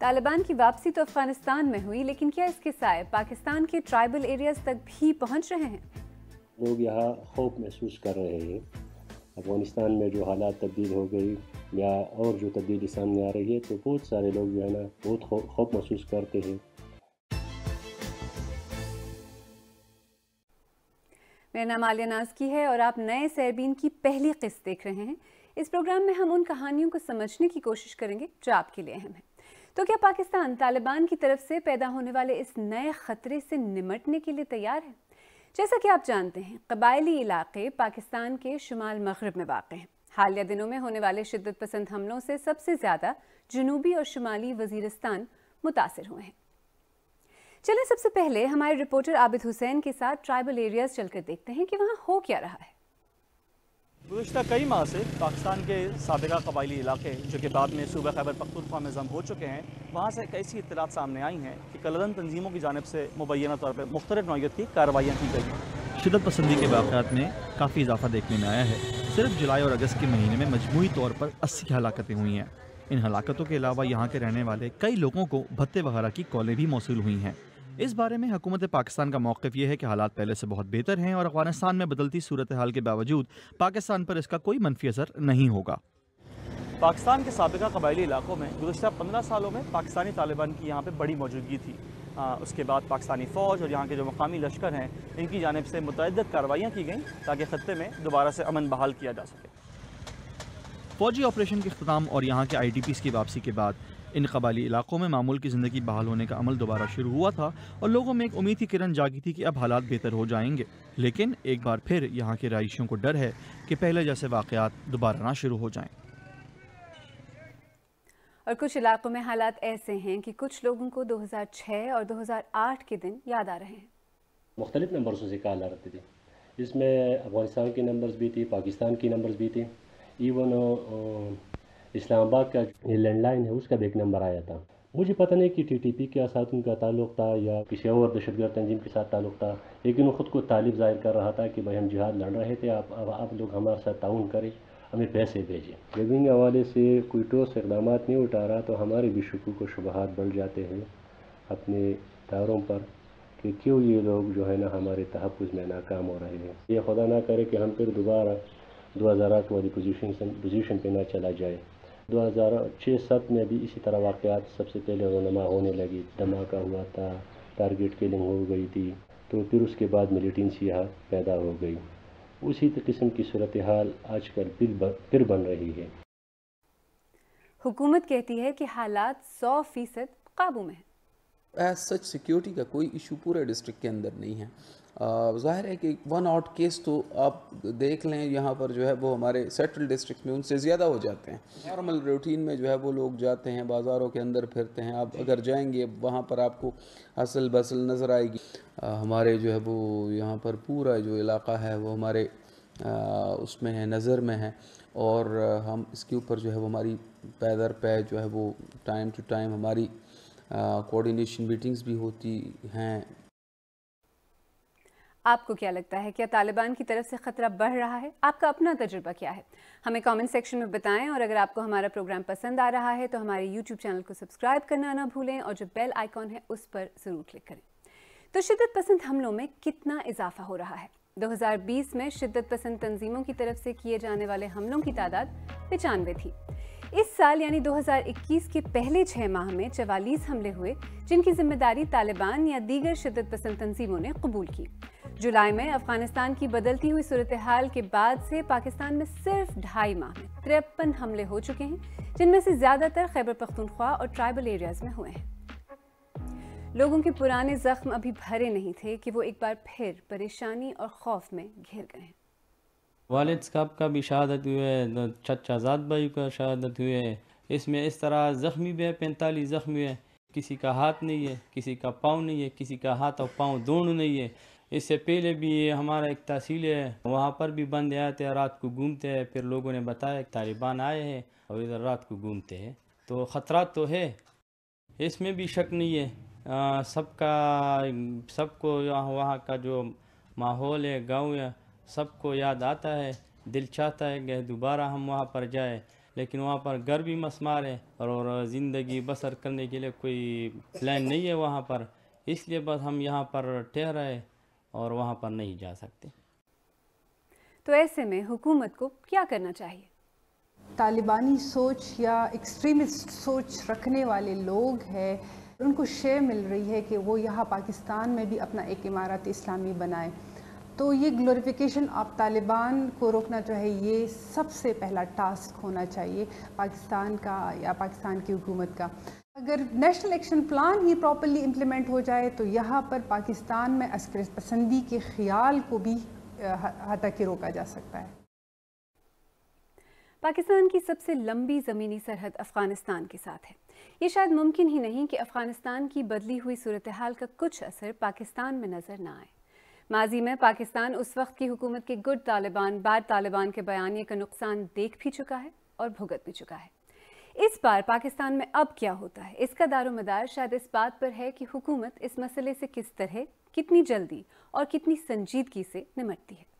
तालिबान की वापसी तो अफगानिस्तान में हुई, लेकिन क्या इसके साए पाकिस्तान के ट्राइबल एरियाज तक भी पहुंच रहे हैं? लोग यहाँ खौफ महसूस कर रहे हैं। अफगानिस्तान में जो हालात तब्दील हो गई या और जो तब्दीली सामने आ रही है, तो बहुत सारे लोग जो है ना बहुत खौफ महसूस करते हैं। मेरा नाम आलिया नाज़की है और आप नए सैरबीन की पहली किस्त देख रहे हैं। इस प्रोग्राम में हम उन कहानियों को समझने की कोशिश करेंगे जो आपके लिए अहम है। तो क्या पाकिस्तान तालिबान की तरफ से पैदा होने वाले इस नए खतरे से निमटने के लिए तैयार है? जैसा कि आप जानते हैं, कबायली इलाके पाकिस्तान के शुमाल मगरब में वाक़ हैं। हालिया दिनों में होने वाले शिद्दत पसंद हमलों से सबसे ज़्यादा जनूबी और शुमाली वज़ीरिस्तान मुतासिर हुए हैं। चलें सबसे पहले हमारे रिपोर्टर आबिद हुसैन के साथ ट्राइबल एरियाज चलकर देखते हैं कि वहाँ हो क्या रहा है। गुज़श्ता कई माह से पाकिस्तान के साबिका कबायली इलाके जो कि बाद में सूबा खैबर पख्तूनख्वा में ज़म हो चुके हैं, वहाँ से एक ऐसी इत्तलात सामने आई हैं कि कलदन तंजीमों की जानिब से मुबैना तौर पर मुख्तलिफ नौइयत की कार्रवाइयाँ की गई। शिद्दत पसंदी के वाक़यात में काफ़ी इजाफा देखने में आया है। सिर्फ जुलाई और अगस्त के महीने में मजमूई तौर पर 80 हलाकतें हुई हैं। इन हलाकतों के अलावा यहाँ के रहने वाले कई लोगों को भत्ते वगैरह की कॉलें भी मौसूल हुई हैं। इस बारे में हुकूमत पाकिस्तान का मौक़िफ़ ये है कि हालात पहले से बहुत बेहतर हैं और अफगानिस्तान में बदलती सूरत हाल के बावजूद पाकिस्तान पर इसका कोई मनफी असर नहीं होगा। पाकिस्तान के साबिका कबायली इलाकों में गुज़श्ता 15 सालों में पाकिस्तानी तालिबान की यहाँ पर बड़ी मौजूदगी थी। उसके बाद पाकिस्तानी फ़ौज और यहाँ के जो मकामी लश्कर हैं, इनकी जानिब से मुतअद्दिद कार्रवाइयाँ की गईं ताकि ख़त्ते में दोबारा से अमन बहाल किया जा सके। फ़ौजी ऑपरेशन के अख्ताम और यहाँ के IDPs की वापसी के बाद इन कबायली इलाकों में मामूल की ज़िंदगी बहाल होने का अमल दोबारा शुरू हुआ था और लोगों में एक उम्मीद की किरण जागी थी कि अब हालात बेहतर हो जाएंगे। लेकिन एक बार फिर यहाँ के रहायशियों को डर है कि पहले जैसे वाक़यात दोबारा ना शुरू हो जाएं। और कुछ इलाकों में हालात ऐसे हैं कि कुछ लोगों को 2006 और 2008 के दिन याद आ रहे हैं। मुख्तलिफ नंबर्सों से कॉल आ रही थी, इसमें अफगानिस्तान के नंबर्स भी थी, पाकिस्तान की नंबर्स भी थी, इवन इस्लामाबाद का ये लैंडलाइन है उसका भी एक नंबर आया था। मुझे पता नहीं कि TTP के साथ उनका ताल्लुक़ था या किसी और दहशतगर्द तंजीम के साथ ताल्लुक़ था, लेकिन वो ख़ुद को तालिब ज़ाहिर कर रहा था कि भाई हम जिहाद लड़ रहे थे, आप लोग हमारे साथ ताउन करें, हमें पैसे भेजें। लिविंग हवाले से कोई ठोस इक़दाम नहीं उठा रहा तो हमारे भी शुकूक व शुबहात बढ़ जाते हैं अपने इदारों पर कि क्यों ये लोग जो है ना हमारे तहफ़्फ़ुज़ में नाकाम हो रहे हैं। ये खुदा ना करे कि हम फिर दोबारा 2008 वाली पोजीशन पे ना चला जाए। 2006-07 में भी इसी तरह वाक़यात सबसे पहले रोनमा होने लगी, धमाका हुआ था, टारगेट किलिंग हो गई थी, तो फिर उसके बाद मिलिटेंसी यहाँ पैदा हो गई। उसी किस्म की सूरत हाल आजकल फिर बन रही है। हुकूमत कहती है कि हालात 100% काबू में है। एज सच सिक्योरिटी का कोई इशू पूरे डिस्ट्रिक्ट के अंदर नहीं है। ज़ाहिर है कि वन आउट केस तो आप देख लें यहाँ पर जो है वो हमारे सेंट्रल डिस्ट्रिक्ट में उनसे ज़्यादा हो जाते हैं। नॉर्मल रूटीन में जो है वो लोग जाते हैं, बाज़ारों के अंदर फिरते हैं। आप अगर जाएंगे वहाँ पर आपको असल बसल नज़र आएगी। हमारे जो है वो यहाँ पर पूरा जो इलाका है वो हमारे उसमें है, नज़र में है, और हम इसके ऊपर जो है वो हमारी पै दर पै जो है वो टाइम टू टाइम हमारी कोऑर्डिनेशन मीटिंग्स भी होती हैं। आपको क्या लगता है, क्या तालिबान की तरफ से खतरा बढ़ रहा है? आपका अपना तजुर्बा क्या है? हमें कमेंट सेक्शन में बताएं। और अगर आपको हमारा प्रोग्राम पसंद आ रहा है तो हमारे YouTube चैनल को सब्सक्राइब करना ना भूलें और जो बेल आइकॉन है उस पर ज़रूर क्लिक करें। तो शिद्दत पसंद हमलों में कितना इजाफा हो रहा है? 2020 में शिद्दत पसंद तंजीमों की तरफ से किए जाने वाले हमलों की तादाद 95 थी। इस साल यानी 2021 के पहले 6 माह में 44 हमले हुए, जिनकी जिम्मेदारी तालिबान या दीगर शिद्दत पसंद तंजीमों ने कबूल की। जुलाई में अफगानिस्तान की बदलती हुई सूरत हाल के बाद से पाकिस्तान में सिर्फ 2.5 माह में 53 हमले हो चुके हैं, जिनमें से ज़्यादातर खैबर पख्तूनख्वा और ट्राइबल एरियाज में हुए हैं। लोगों के पुराने जख्म अभी भरे नहीं थे कि वो एक बार फिर परेशानी और खौफ में घिर गए हैं। वालिद साहब का भी शहादत हुए, चचा ज़ाद भाई का शहादत हुए। इसमें इस तरह ज़ख्मी भी है, 45 ज़ख्मी है। किसी का हाथ नहीं है, किसी का पाँव नहीं है, किसी का हाथ और पाँव दोनों नहीं है। इससे पहले भी हमारा एक तहसील है, वहाँ पर भी बंदे आए थे, रात को घूमते हैं। फिर लोगों ने बताया कि तालिबान आए हैं और इधर रात को घूमते हैं, तो ख़तरा तो है, इसमें भी शक नहीं है। सबको वहाँ का जो माहौल है, गाँव है, सबको याद आता है, दिल चाहता है कि दोबारा हम वहाँ पर जाए। لیکن وہاں پر گھر بھی مسمار ہے اور زندگی بسر کرنے کے لیے کوئی پلان نہیں ہے وہاں پر، اس لیے بس ہم یہاں پر ٹھہرے اور وہاں پر نہیں جا سکتے۔ تو ایسے میں حکومت کو کیا کرنا چاہیے؟ طالبانی سوچ یا ایکسٹریمسٹ سوچ رکھنے والے لوگ ہیں، ان کو شے مل رہی ہے کہ وہ یہاں پاکستان میں بھی اپنا ایک امارت اسلامی بنائے، تو یہ گلوریفیکیشن آپ طالبان کو روکنا چاہیے، یہ سب سے پہلا ٹاسک ہونا چاہیے پاکستان کا یا پاکستان کی حکومت کا۔ اگر نیشنل ایکشن پلان ہی پراپرلی امپلیمنٹ ہو جائے تو یہاں پر پاکستان میں عسکریت پسندی کے خیال کو بھی حتیٰ کہ روکا جا سکتا ہے۔ پاکستان کی سب سے لمبی زمینی سرحد افغانستان کے ساتھ ہے۔ یہ شاید ممکن ہی نہیں کہ افغانستان کی بدلی ہوئی صورتحال کا کچھ اثر پاکستان میں نظر نہ آئے۔ ماضی میں پاکستان اس وقت کی حکومت کے گڈ طالبان بیڈ طالبان کے بیانیے کا نقصان دیکھ بھی چکا ہے اور بھگت بھی چکا ہے۔ اس بار پاکستان میں اب کیا ہوتا ہے، اس کا دار و مدار شاید اس بات پر ہے کہ حکومت اس مسئلے سے کس طرح، کتنی جلدی اور کتنی سنجیدگی سے نمٹتی ہے۔